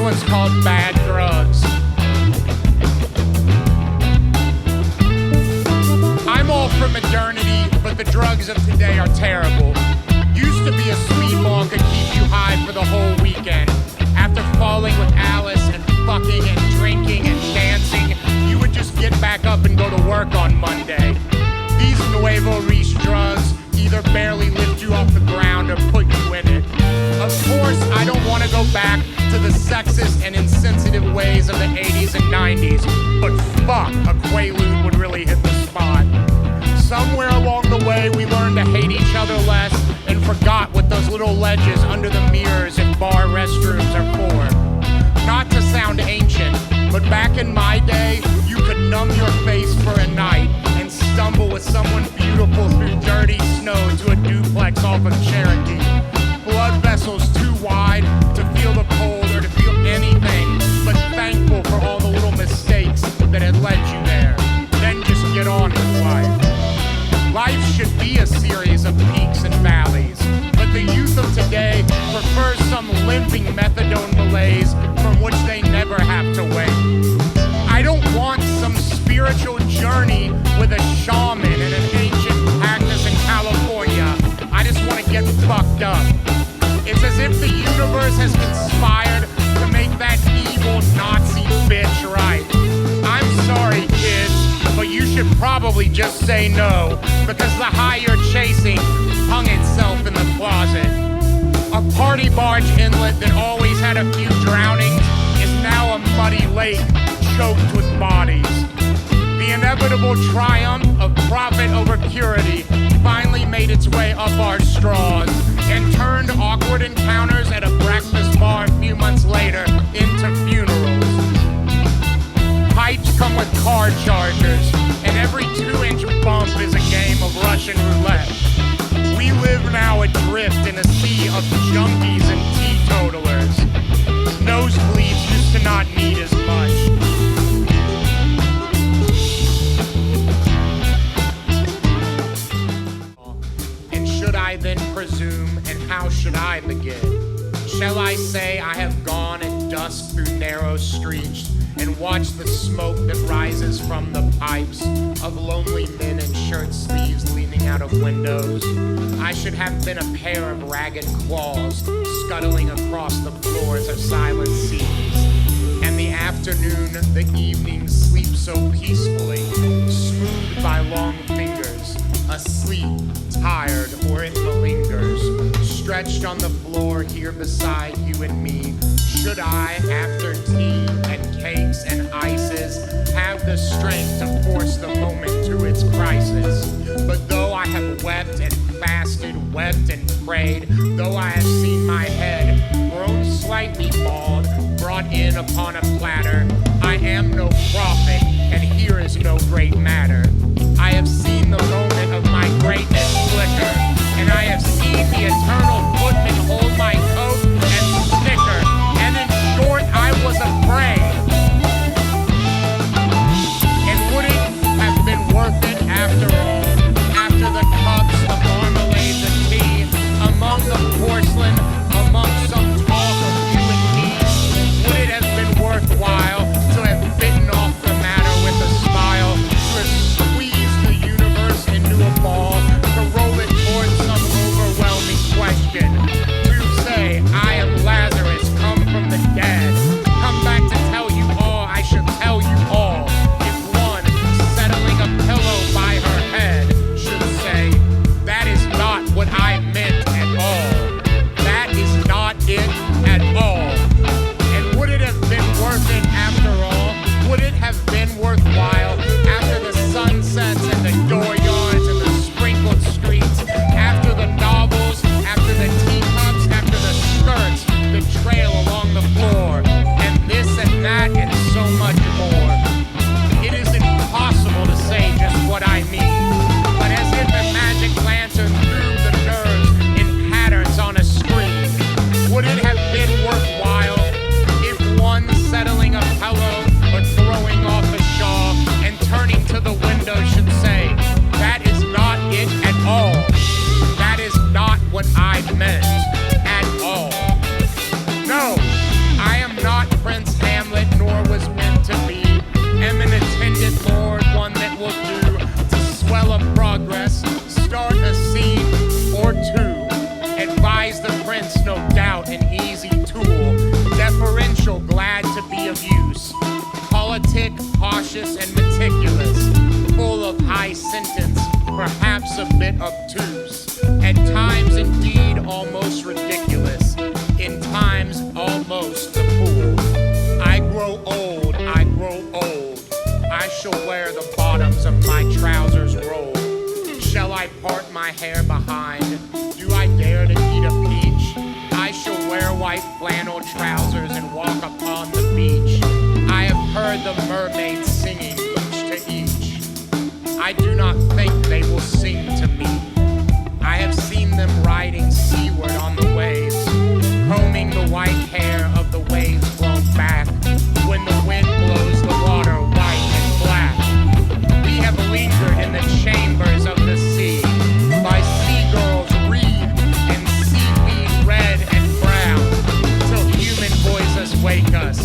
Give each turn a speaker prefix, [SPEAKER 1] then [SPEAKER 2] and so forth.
[SPEAKER 1] one's called Bad Drugs. I'm all for modernity, but the drugs of today are terrible. Used to be a sweet ball could keep you high for the whole weekend. After falling with Alice and fucking and drinking and dancing, you would just get back up and go to work on Monday. These Nuevo Riche drugs either barely lift you off the ground or put you in it. Of course, I don't want to go back to the sexist and insensitive ways of the 80s and 90s, but fuck, a Quaalude would really hit the spot. Somewhere along the way, we learned to hate each other less and forgot what those little ledges under the mirrors in bar restrooms are for. Not to sound ancient, but back in my day, you could numb your face for a night and stumble with someone beautiful through dirty snow to a duplex off of Cherokee. Blood vessels too wide to feel the cold or to feel anything, but thankful for all the little mistakes that had led you there. Then just get on with life. Life should be a series of peaks and valleys, but the youth of today prefers some limping methadone malaise from which they never have to wait. I don't want some spiritual journey with a shaman and an ancient practice in California. I just want to get fucked up. It's as if the universe has conspired to make that evil Nazi bitch right. I'm sorry, kids, but you should probably just say no, because the high you're chasing hung itself in the closet. A party barge inlet that always had a few drownings is now a muddy lake choked with bodies. The inevitable triumph of profit over purity finally made its way up our straws and turned awkward encounters at a breakfast bar a few months later into funerals. Pipes come with car chargers, and every 2-inch bump is a game of Russian roulette. We live now adrift in a sea of junkies and teetotalers. Nosebleeds used to not need as much. And should I then presume, and how should I begin? Shall I say I have gone at dusk through narrow streets and watched the smoke that rises from the pipes of lonely men in shirt sleeves leaning out of windows? I should have been a pair of ragged claws scuttling across the floors of silent seas. And the afternoon, the evening sleeps so peacefully, smoothed by long fingers, asleep, tired, or it malingers, stretched on the floor here beside you and me. Should I, after tea and cakes and ices, have the strength to force the moment to its crisis? But though I have wept and fasted, wept and prayed, though I have seen my head grown slightly bald, brought in upon a platter, I am no prophet, and here is no great matter. I have seen the moment of my greatness flicker, and I have seen the eternal footman hold my coat and snicker, and in short, I was afraid. And would it have been worth it after all, after the cups, the marmalade, the tea, among the porcelain, among some talk of you and me? Would it have been worthwhile to have bitten off the matter with a smile, to have squeezed the universe into cautious and meticulous, full of high sentence, perhaps a bit obtuse, at times indeed almost ridiculous, in times almost the fool. I grow old, I grow old. I shall wear the bottoms of my trousers rolled. Shall I part my hair behind? Do I dare to eat a peach? I shall wear white flannel trousers and walk upon the beach. I have heard the mermaids singing each to each. I do not think they will sing to me. I have seen them riding seaward on the waves, combing the white hair of the waves blown back when the wind blows the water white and black. We have lingered in the chambers of the sea, by seagulls wreathed and seaweed red and brown, till human voices wake us